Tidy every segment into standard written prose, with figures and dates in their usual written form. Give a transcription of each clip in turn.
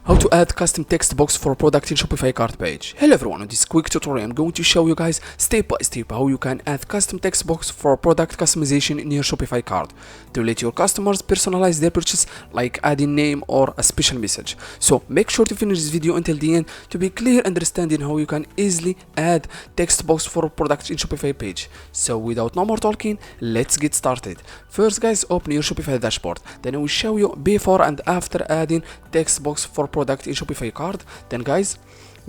How to add custom text box for product in Shopify cart page. Hello everyone, in this quick tutorial I'm going to show you guys step by step how you can add custom text box for product customization in your Shopify cart to let your customers personalize their purchase, like adding name or a special message. So make sure to finish this video until the end to be clear understanding how you can easily add text box for product in Shopify page. So without no more talking, let's get started. First guys, open your Shopify dashboard. Then I will show you before and after adding text box for product in Shopify cart. Then guys,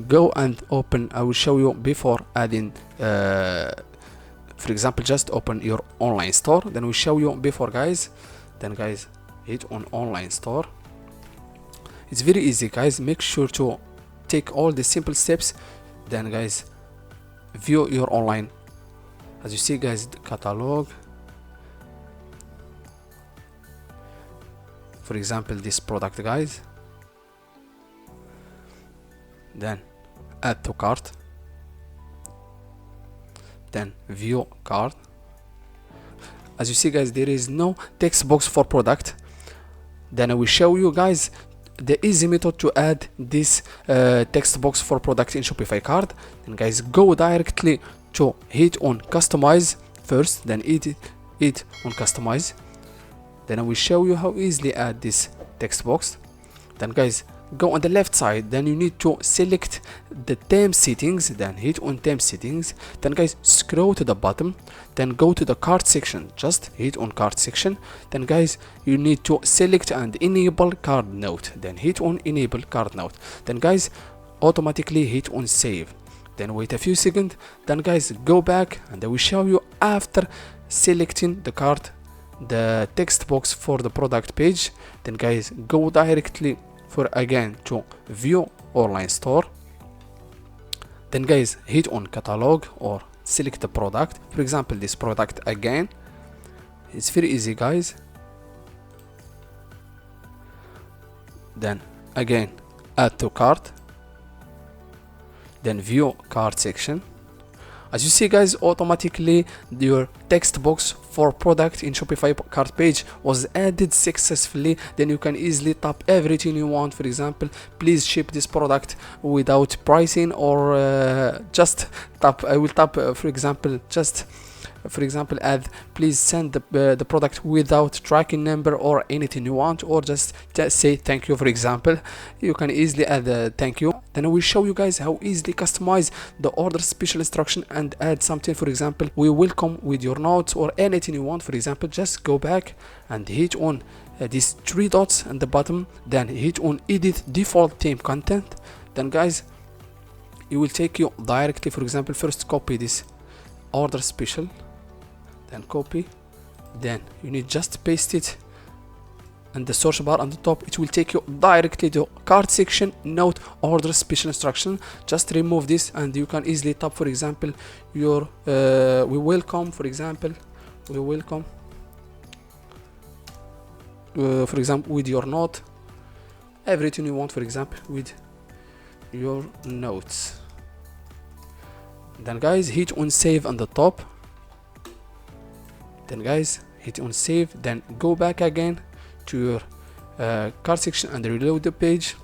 go and open. I will show you before adding for example, just open your online store. Then we show you before guys. Then guys, hit on online store. It's very easy guys, make sure to take all the simple steps. Then guys, view your online. As you see guys, the catalog, for example this product guys. Then add to cart, then view cart. As you see guys, there is no text box for product. Then I will show you guys the easy method to add this text box for product in Shopify cart. Then guys, go directly to hit on customize first, then hit on customize. Then I will show you how easily add this text box. Then guys, go on the left side, then you need to select the theme settings, then hit on theme settings. Then guys, scroll to the bottom, then go to the cart section, just hit on cart section. Then guys, you need to select and enable card note, then hit on enable card note. Then guys, automatically hit on save. Then wait a few seconds. Then guys, go back and I will show you after selecting the cart, the text box for the product page. Then guys, go directly for again to view online store. Then guys, hit on catalog or select the product, for example this product again. It's very easy guys. Then again, add to cart, then view cart section. As you see guys, automatically your text box for product in Shopify cart page was added successfully. Then you can easily type everything you want. For example, please ship this product without pricing, or just tap, I will tap for example, just for example add please send the product without tracking number, or anything you want, or just say thank you. For example, you can easily add thank you. Then I will show you guys how easily customize the order special instruction and add something. For example, we welcome with your notes or anything you want. For example, just go back and hit on these three dots at the bottom, then hit on edit default theme content. Then guys, it will take you directly. For example, first copy this order special, then copy, then you need just paste it and the search bar on the top. It will take you directly to cart section, note order special instruction. Just remove this and you can easily type, for example, your we welcome, for example, we welcome for example with your note, everything you want, for example with your notes. Then guys, hit on save on the top. Then guys, hit on save, then go back again to your cart section and reload the page.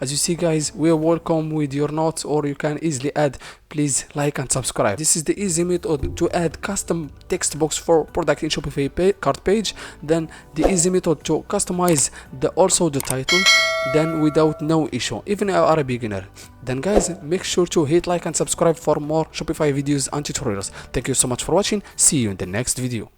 As you see guys, we are welcome with your notes, or you can easily add please like and subscribe. This is the easy method to add custom text box for product in Shopify cart page. Then the easy method to customize also the title, then without no issue, even if you are a beginner. Then guys, make sure to hit like and subscribe for more Shopify videos and tutorials. Thank you so much for watching. See you in the next video.